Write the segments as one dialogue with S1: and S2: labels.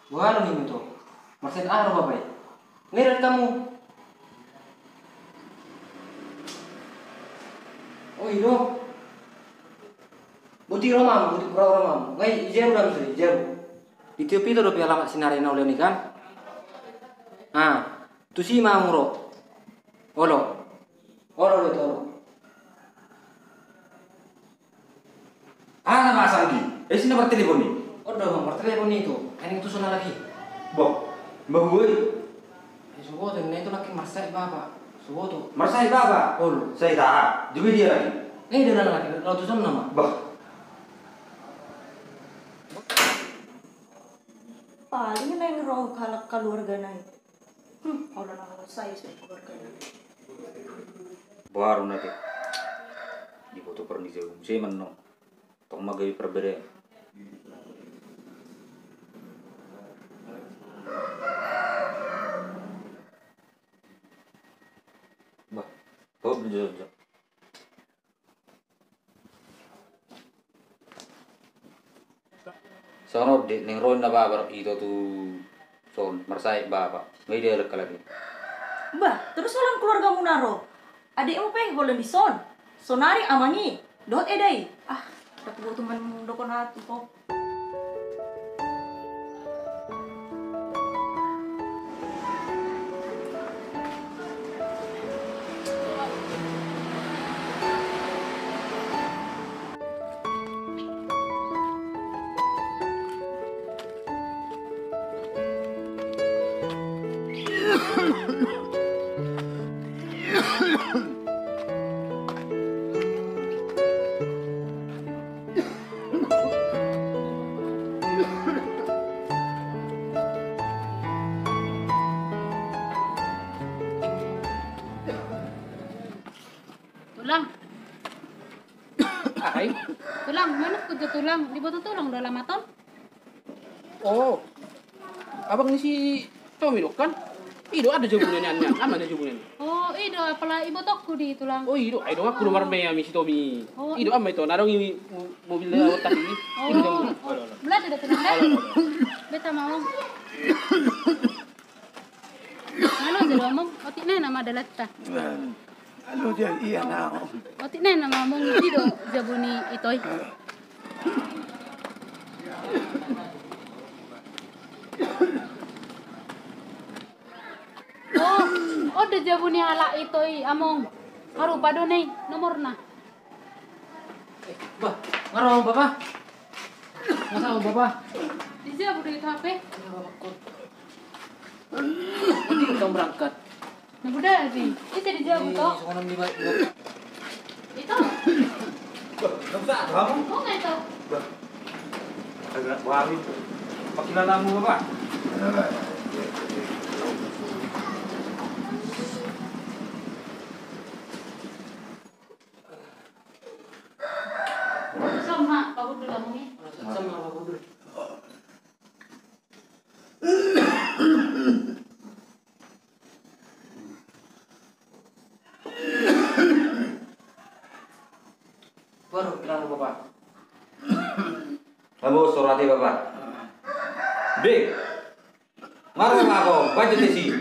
S1: Bukan nih itu. Marcel Aro bapak. Ngelihat kamu. Oh iya. Buti romam, buti pura romam. Ngai ijaru dam suri, ijaru. Di TV itu udah alamat sinarena oleh nih kan? Ah, tu si mamuro. Olo. Olo itu olo.
S2: Ah, nama asal lagi. Sini bertelepon nih.
S1: Oh, udah bang, bertelepon itu. Ini tuh sana lagi.
S2: Boh, mbah gue.
S1: Subuh tuh, ini itu lagi Marcel bapak. Subuh tuh.
S2: Marsai baba.
S1: Olo.
S2: Saya tahan. Juga dia lagi.
S1: Ini dia lagi, lalu tuh nama.
S2: Bah.
S3: Paling na yung roh kalak keluarga na itu. Wala na saya sa keluarga na.
S2: Baru nanti. Di foto pernisnya saya menang. Tong magawi perbedaan. Bah, kau berjauh-jauh. Sono di ning ron na baba itu tuh son Marsai baba. May dia lagi.
S3: Bah, terus walang keluarga mo naro. Adik mo pa yung wala ni Son. Sonari amangi. Dohot eday. Ah, dapat teman mo dokon hati ko.
S4: Tulang.
S1: Ay.
S4: Tulang, mana ko tulang? Di ba tulang udah lama ton?
S5: Oh, abang ini si Tommy dok kan? Ido ada jabunannya, aman ada jabunannya.
S4: Oh, ido apala ibu tokku di tulang.
S5: Oh ido, ido aku nomor me si Tommy.
S4: Oh.
S5: Ido amma itu, narong ini mobil lewat tadi. Ido jam.
S4: Belat ada tulang dah. Beta mau. Halo, jadi omong, otik na nama dalat ta.
S6: Halo dia iya nao.
S4: Otik na nama omong ido jabuni itoy. Oh, ada jabuni ala itoy among. Harupa do nih nomorna.
S1: Bah, ngarong bapak. Masa bapak?
S4: Di jabu di HP.
S1: Nanti kamu berangkat.
S4: Nah, udah sih. Itu di jabu toh.
S1: Sekolah di
S4: Itu.
S2: Enggak usah, kamu.
S4: Kok nggak itu?
S2: Agak wali. Pakilan kamu Bapak.
S4: Sama, aku dulu ngomongnya.
S1: sama bapak dulu. Baru bilang bapak.
S2: Kamu surati Bapak. Dek. Marah aku, baca di sini.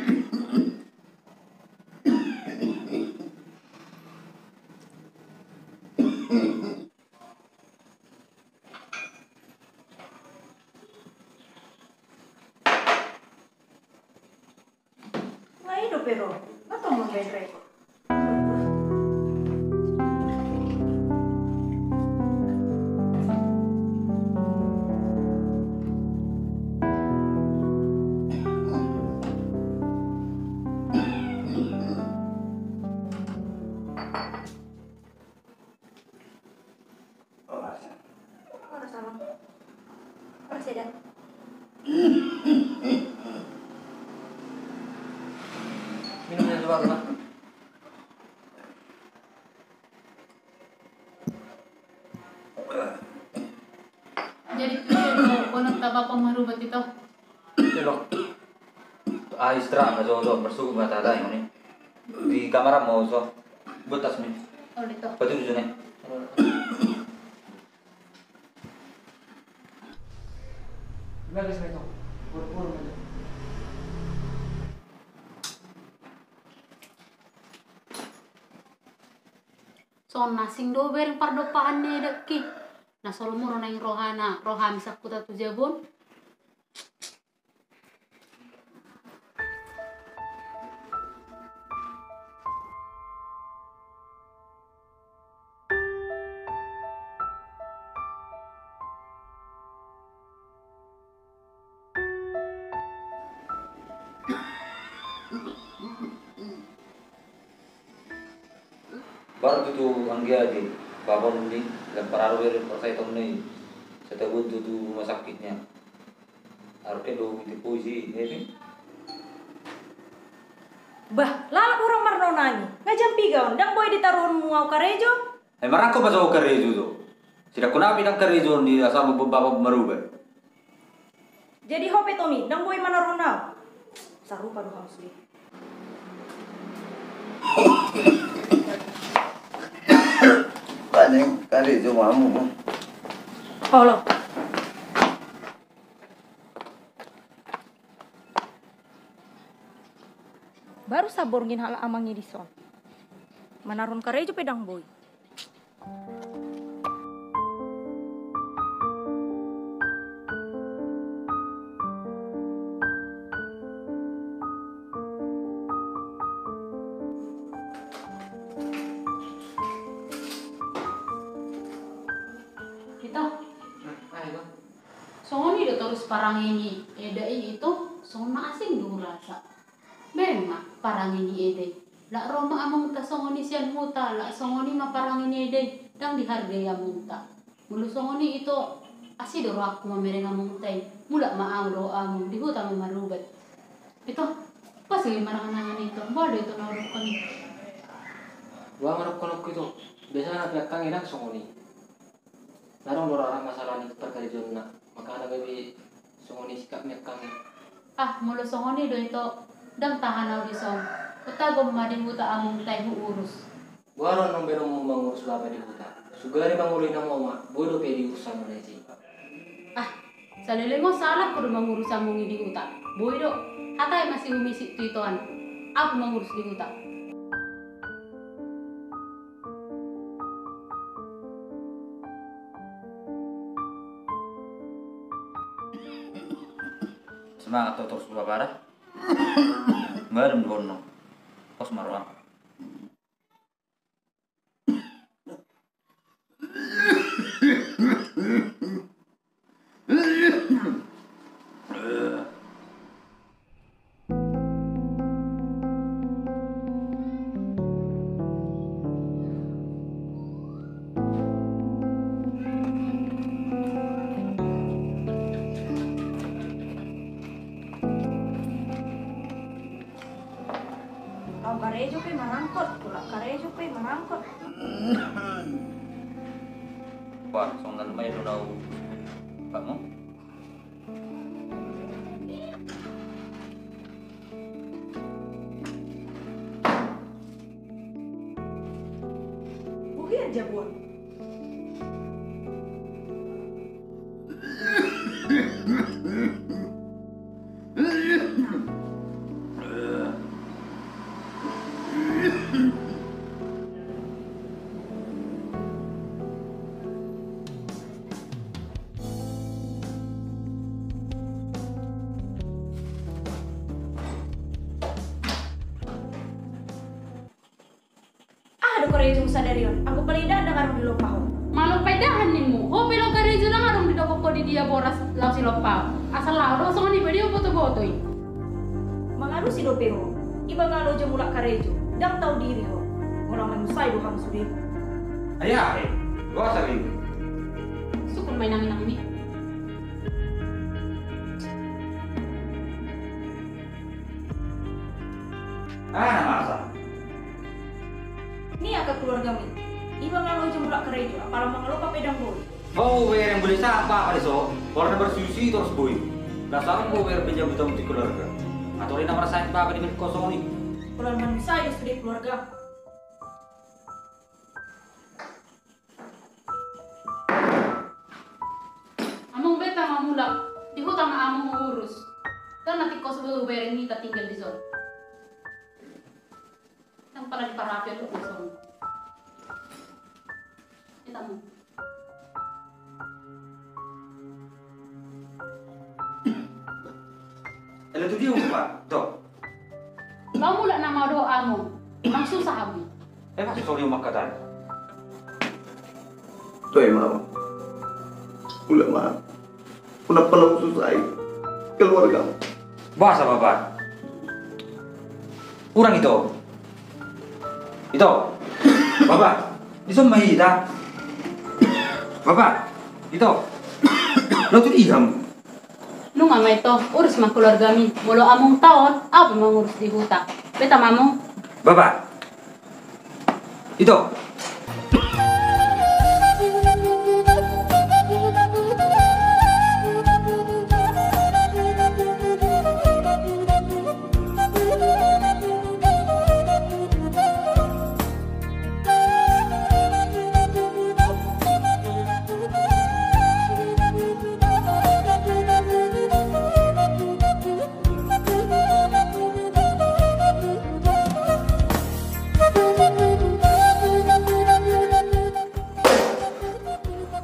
S3: Nga ito pero, nato mo ba yung record? Oras sama. Oras ya, Dan.
S1: Minum yang coba bapak.
S4: Jadi konon taba pamarubat ito.
S2: Dok. Istirahat nggak so bersuku nggak ada yang ini. Di kamar mau so butas nih.
S4: Oh, dito.
S2: Betul di sini.
S1: Gimana guys itu?
S4: So nasing do bereng pardopaan ne deki. Na solo muro na yung rohana, rohami sakuta tu jabon.
S2: Baru tu anggia di babon di lempar arwir persai tomne setelah tu rumah sakitnya harusnya do itu puisi ini
S3: Bah, lalak orang marnonani. Ngajam pigaon, dang boy ditaruhun muau karejo.
S2: marah ko pasok karejo tu sila kunapi ng karejo di asal beberapa merubah
S3: Jadi hope Tommy, dang boy manaruhun nau. Sarupa do harus di.
S6: Paling kali itu mamu.
S3: Halo. Baru saborngin hal amangnya di son. Manarun karejo pedang boy.
S4: Kita songoni do terus parang ini edai itu sona asing do rasa. Bereng ma parang ini edai. La Roma among ta songoni sian muta, la songoni ma parang ini edai dang dihargai among ta. Mulu songoni itu asi do aku mamereng among tai. Mula maang do among di hutan marubat. Itu pas lagi marang-marang itu. Boleh itu naruh kani.
S1: Gua ngarep kolok itu. Biasanya pihak kang enak songoni. Larang orang masalah ni terkait jona. Maka ada gawe songoni sikapnya kang.
S4: Ah, mulu songoni do itu dang tahan au di song. Utago madi huta among tai urus.
S1: Gua ron nong berong mengurus laba di hutan. Sugari mangulin na mo ma. Bodo pedi urusan mo na isi.
S4: Ah, salilimo salah kudu mengurus among di huta. Boy do, hatai masih umisi tu ituan. Aku mengurus di huta.
S2: semangat tuh terus parah nggak ada kono pos marwah
S3: Kau karejo pe manangkot, pula karejo pe manangkot.
S2: wah songan may lunaw kamu
S3: Bukan aja buat. Aduh karejo sadarion, aku pelida dengar di lopao.
S4: Malu pedahan nimu. Ho pilo karejo lang arong di ko di dia boras law si lopa. Asal law do songoni bedi foto-fotoy.
S3: Mengaruh si dopero, iba ngalo jo mulak karejo, dang tahu diri ho. Orang manusay do ham sudah.
S2: ayah gua sering
S4: Sukun main nang ini.
S2: masa
S3: Ini agak keluarga mi. Iba ngalo jo mulak karejo, apalah mengelopa pedang boy.
S2: mau yang boleh siapa kali so warna bersusi terus boy dasar mau pinjam utang di keluarga atau ini merasain apa di milik kosong nih
S3: Kalau manusay do sudah keluarga.
S4: Among beta mamulak. Di hutang among urus. mati kos baru bayar ini kita tinggal di zona. Yang pada di parapian lo di zona. Kita mau.
S2: Itu dia Pak. Tuh.
S4: Kamu lah nama doamu. Memang susah abi.
S2: Masih sorry makatan.
S6: Tuh emang. Udah mah. Udah peluk susah keluarga.
S2: Bahasa Bapak. Kurang itu. Itu. Bapak. Itu mahita. Bapak. Itu. Lo tuh iham.
S4: Lu nggak mau itu urus sama keluarga mi. Mulu among tahun, apa mau ngurus di hutan? Beta mamong.
S2: Bapak. Itu.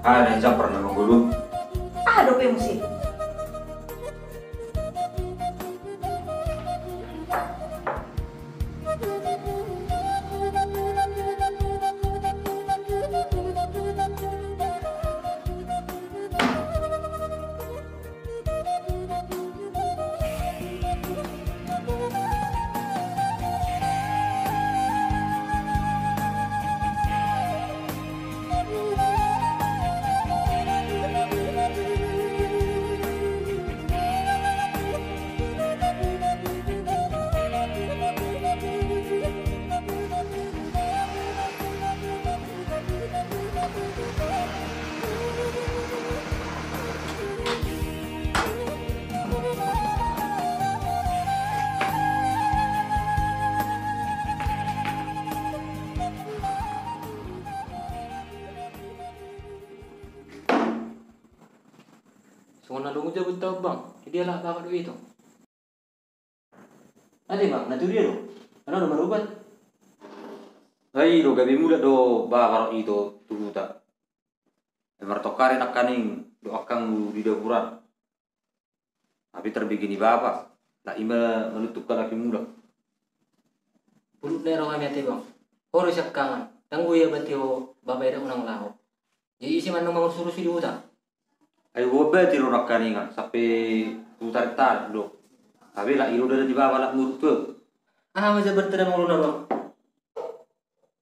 S2: Ada yang pernah menggulu.
S3: Ada pe musim.
S1: Sungai nalungu jauh tahu bang, dia lah bapak dulu itu. Ada bang, nanti dia loh. Karena udah merubat.
S2: Hai do gabi muda do bakar itu tuh tak. Emar tokare nak kaning do akang di dapuran. Tapi terbegini bapak, tak ima menutup laki muda.
S1: Bulu daerah kami hati bang. Kau siap kangen. Tangguh ya berarti bapak ada unang lau. Jadi isi mana mau suruh si diuta.
S2: Ayo wobe tiro nak kaningan sampai putar tar do. Tapi lah iru dari bawah lah murut tuh.
S1: Ah macam bertemu mulu bang.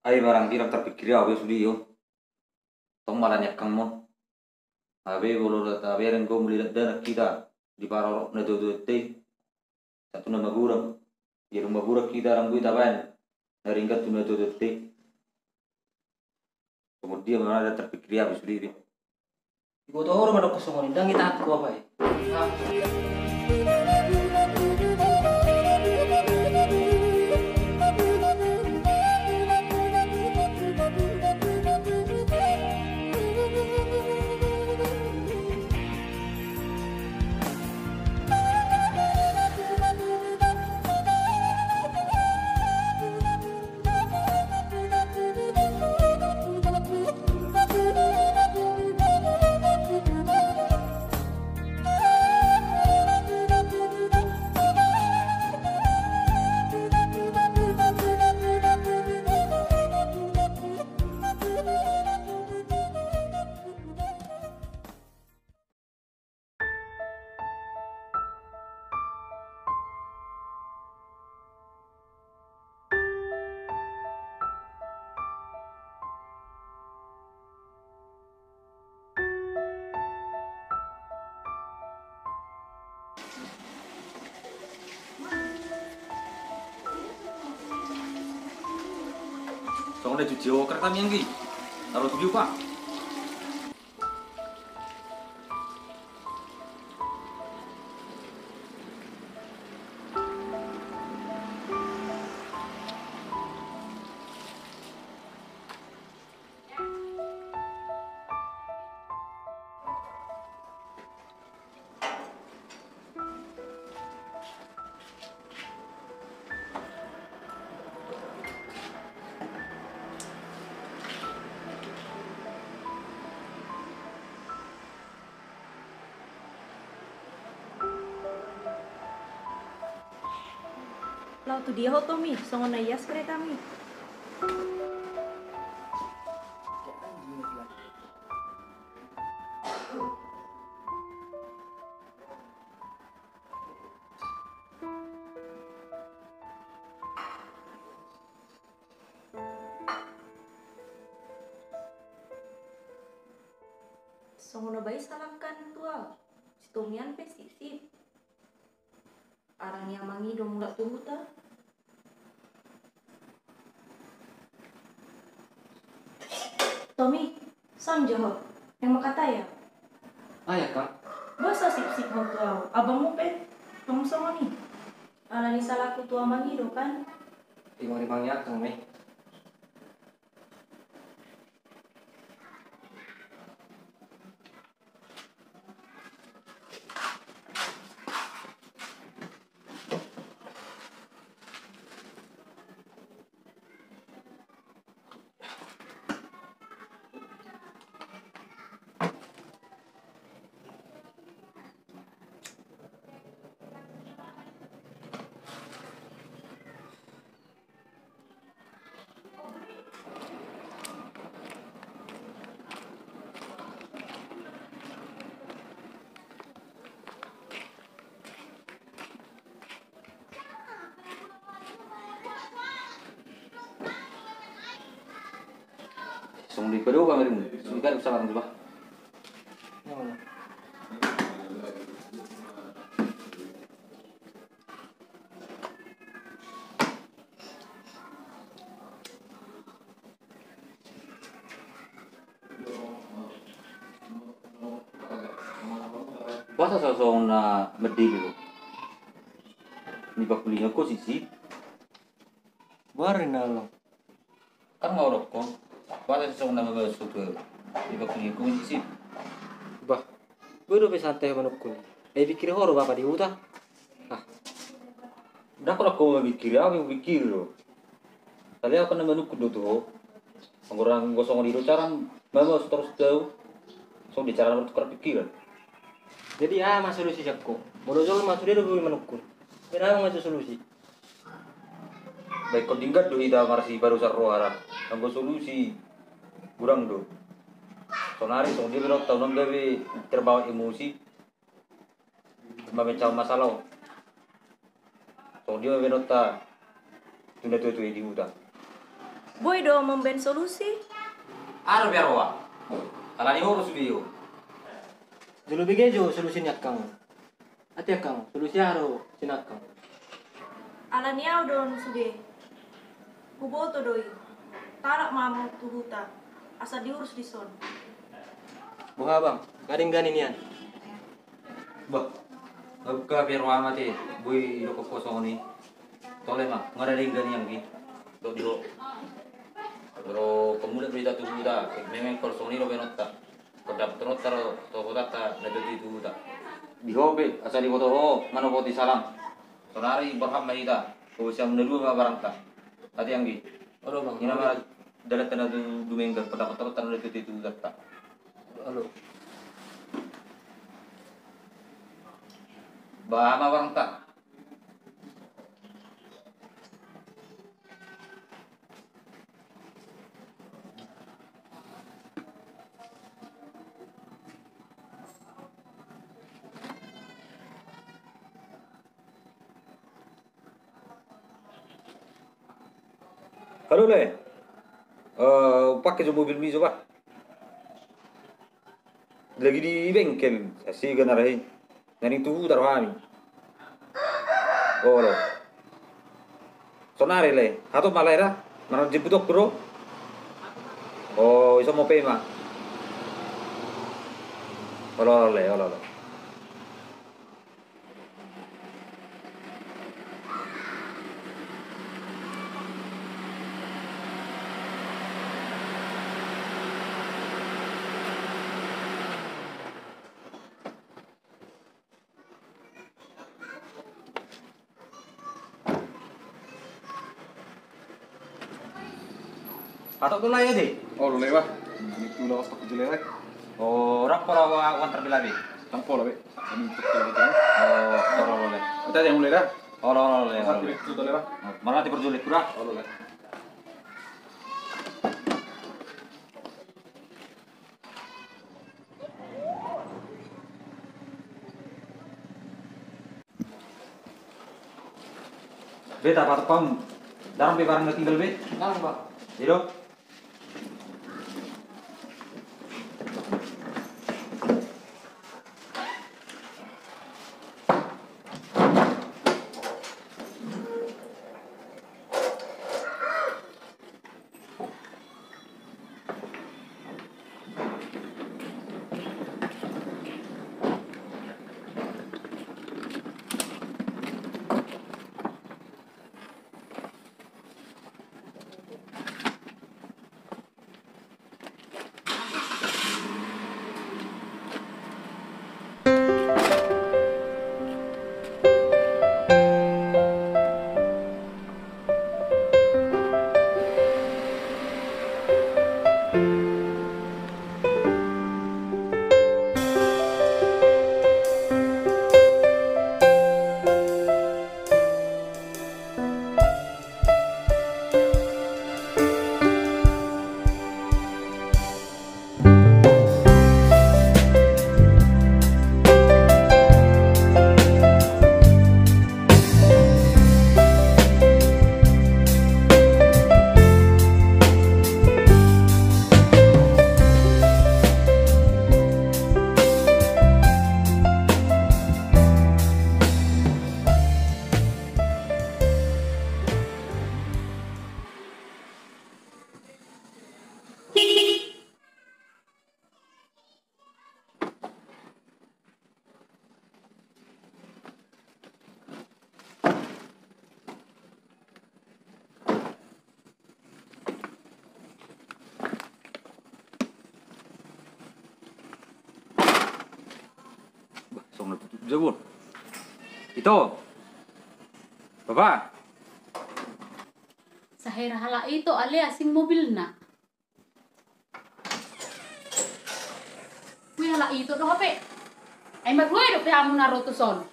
S2: Ayo barang kira terpikir ya sudah yo. Tong malah nyakang mon. Abe bolo tapi yang kau melihat dana kita di parorok na do teh. Satu nama gurang. Di rumah gurang kita orang kita ban. Naringkat tu na do teh. Kemudian mana ada terpikir ya sudah.
S1: Ibu tahu orang ada kosongan, dan kita aku apa ya?
S2: Soalnya cuci kereta mianggi. Taruh tujuh pak.
S3: tu dia ho Tommy, songon na yas kereta mi. Songon na bay salangkan tua. Si Tomian pe sip. Arang yang mangi do mula tunggu ta. Tommy, sam jawab. Yang makata ya?
S1: Ayah kang.
S3: Basa sip-sip ho tua. Abang mo pe. Kamu songo ni. Ala ni salaku tua mangi do kan?
S1: Timang-timang ya kang meh.
S2: Song di kedua kami ring. Sudah usah orang coba.
S1: Yang mana?
S2: Puasa sosong na medil itu. Ni bakulinya kok sisi.
S1: Barin lo.
S2: Kan mau rokok. Puasa sosong na suatu. Ni bakulinya kok sisi.
S1: Bah. Gue udah santai menukun. Pikir horo bapak di hutan.
S2: Udah kalau kau mikir apa yang mikir lo. Tadi aku nama nukun tuh. Orang gosong di cara mama terus jauh. So di cara bertukar pikiran.
S1: Jadi mas solusi jakko. Bodoh jol mas dia udah menukun. Kenapa nggak solusi?
S2: Baik kau tinggal do ida marsi baru sarro harap. Anggo solusi kurang do. Sonari so dia berot tahun gawe terbawa emosi. Memecah masalah. So dia berot ta tunda tu di hutan.
S3: Boy do memben solusi.
S2: Aro biar wa. Alani harus bio.
S1: Dulu begitu solusinya kang. Ati kang, solusi haro sinak kang.
S3: Ala niaw don sude. Kuboto doi. Tarak mamu tuhuta. Asa diurus di son.
S1: Buha bang, garing ganin yan.
S2: Bah. Agka biar wa mati. Boy do ko kosong ni. Tole mah ngadaling gani yang gi. Do dio. Pero kemudian berita tu buda, memang kosong ni ro benotta. Kodap terus taro to kodata na do itu buda. Di hobe asa di foto ho mano poti salam. Sonari berham mahita. Ko siam nelu ma barangta. Tadi yang gi.
S1: Halo bang.
S2: Ina ma dalat na du dumengga kodap terus taro do itu buda.
S1: Halo.
S2: Ba ma barangta. Halo le, pakai mobil mi coba. Lagi di bengkel, kasih ganarahin. Nyaring tuh darwani. Oh lo. Sonare le, atau malaira, mana jemput bro? Oh, iso mau pema. Halo le, halo. Atau tuh lah ya deh.
S6: Oh, lo lewat. Itu lo stok jelek.
S2: Oh, rak pola wan terbilabi.
S6: Tampol lah, be. Kami untuk jelek kan.
S2: Oh, pola boleh.
S6: Kita yang mulai dah.
S2: Olo le.
S6: Masa pilih itu lewat.
S2: Mana ti perjulit kurang?
S6: Olo le.
S2: Beta apa pam? Dalam be barang tinggal be.
S1: Nang Pak.
S2: Jiro. Song tutup jebul. Itu. Bapak.
S4: Sahera hala itu ale asing mobil na. Wih hala itu doh apa? Ay magway do kaya mo na rotuson.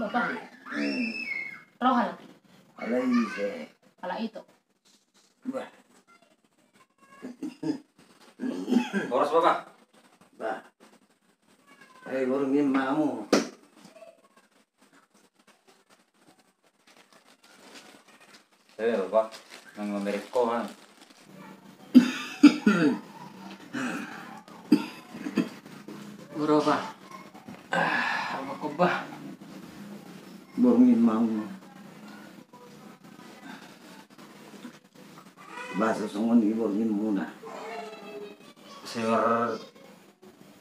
S4: Bapak. Roh hala. Hala itu.
S2: Boros bapak.
S7: Ay, gorongin mamu.
S2: Saya bapak. Nang Amerika kan.
S1: Bro Pak. Apa kau bah?
S7: Gorongin mamu. Bahasa songon gorongin muna.
S2: Saya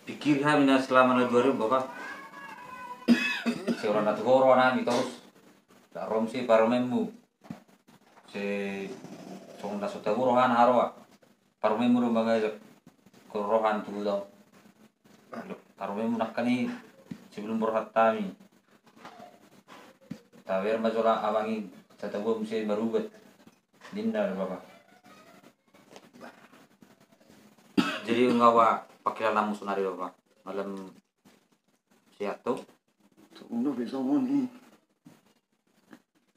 S2: pikir mina selama 2000 bapak. Saya orang natu corona nih terus. Tak rom sih paromemu. Si song nasu tahu rohan harwa. Paromemu rom bagai rohan tu daw. Paromemu nak kani sebelum berhat tami. Tawer majola awangi tatabu mesti barubat. Dinda bapak. Jadi ngawa pakai lamu sunari bapak malam siat tuh
S7: Uno besok ni.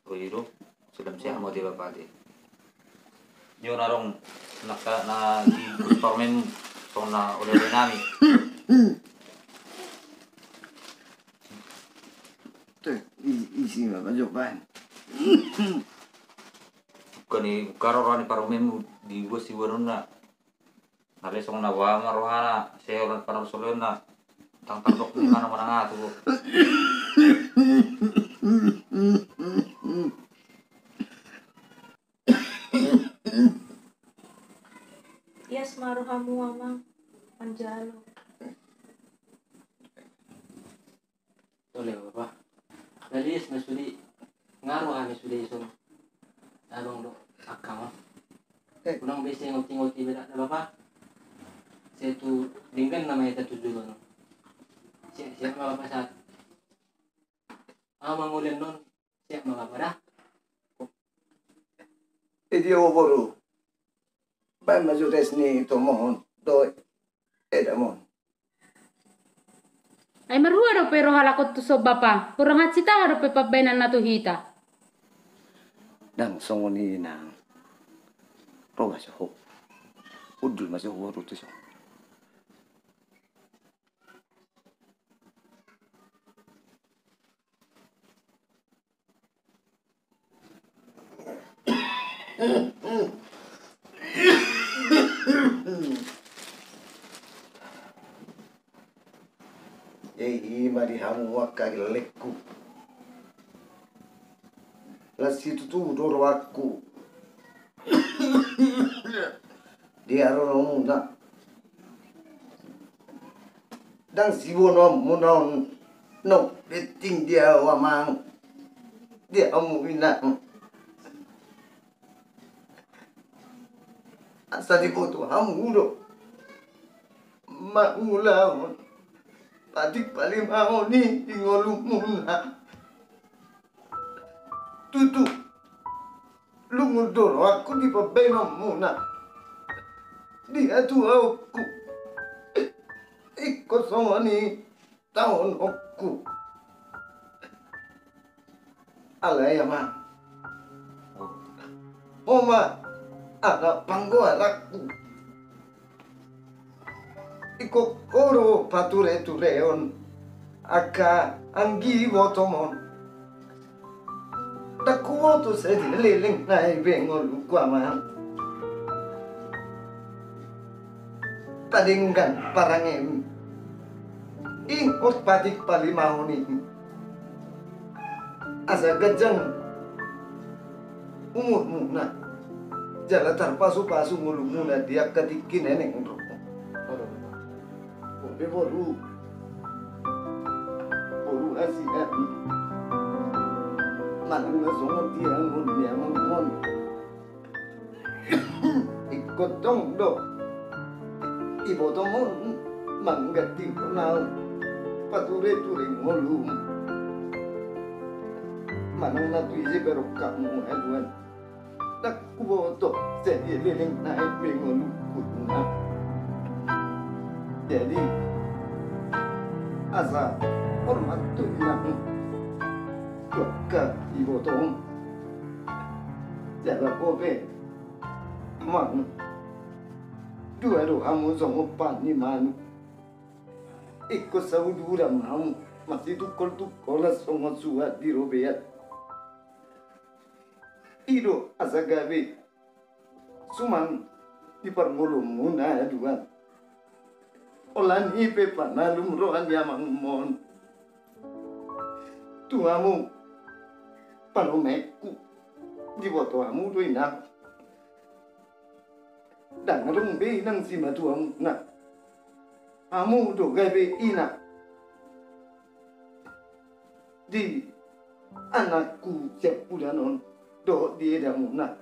S2: Oiro sudah siap mau dia bapak di nyo narong naka na di parmen so na udah nami
S7: Tuh, isi apa jawaban?
S2: kani karora ni parmen di gua si waruna nale so na wa marohana saya orang panar solena tang tardok ni mana mana tuh
S3: Yes, maruhamu amang panjalo.
S1: Boleh Bapak. Jadi sudi ngaruh kami sudah isu. Abang dok akang. Kurang bisa ngoti-ngoti beda Bapak. Saya tu dengan namanya itu dulu kan. Siap malah pasat. Mangulen non siap malah pada.
S7: Idi oboru. Bai maju resni to mohon do edamon.
S4: Ay marua do pero halakot to so bapa. Kurang hatsita do pe pabenan na to hita.
S7: Dang songoni nang. Ro masih ho. Udul masih ho rutu so. Yehi mari hamu wakagleku. Lasi tutu doro aku. Dia rono na. Dan siwono munon no beting dia wamang. Dia amu ina. Asa di foto hamu do. Mangulaon. Padik paling mau ni ingolumuna. Tutu. Lumudoro aku di pabeno muna. Dia tu aku. Iko songoni tahun aku. Alay ama. Oma ada panggoalaku. Iko koro pature tureon. Aka anggi wotomon. Dakuoto sedi leleng nai bengol kuaman. Padinggan parangem. Ingot padik palimahoni. Asa gajang umur muna. Jala tarpasu-pasu ngulu muna dia katikin neneng roko. Obe boru. Boru asian. Manang na songot dia ngun dia mangkon. Ikut dong do. Ibu tomon manggati kunal pature-ture ngolum. Manang na tuisi berok kamu aduan. Tak kuboto jadi leleng naik bengolum kuna. Jadi asa hormat tu yang ke ibu tom. Jaga kobe mang. Dua do kamu sama pani manu. Ikut saudara mau masih tukol sama suat di robeat. Ido asagabe suman di permulum muna dua. Olan ipe panalum rohan yamang mon. Tuamu panomeku di boto amu tu inak. Dan rumbe nang si matuam na amu do gabe ina di anakku siap udanon do di edamu na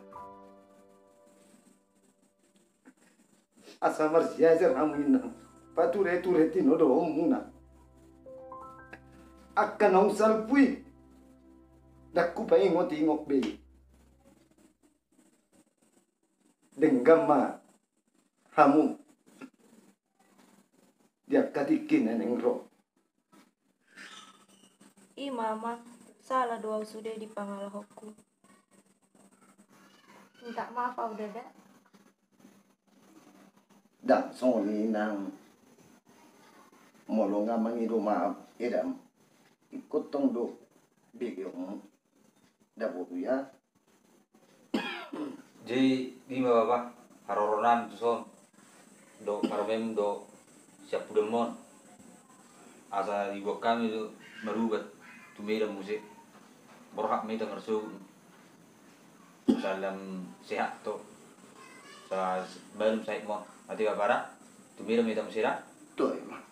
S7: asa marsiajar amu ina pature tino do omuna akan usal pui dakku pa ingok be denggama hamu dia katikin neneng ro.
S3: Mama, salah doa sudah di pangalahku. Minta maaf udah dah.
S7: Dan songoni nang molonga mangiru maaf edam ikut tong do begiong dabu ya.
S2: Jadi di bapak haroronan tu son do karomem do siap pudemon asa ibu kami itu merubat tu mera musik berhak meta ngersu salam sehat tu sa belum saya mau nanti kabar tu mera meta musik
S7: Tuh emang.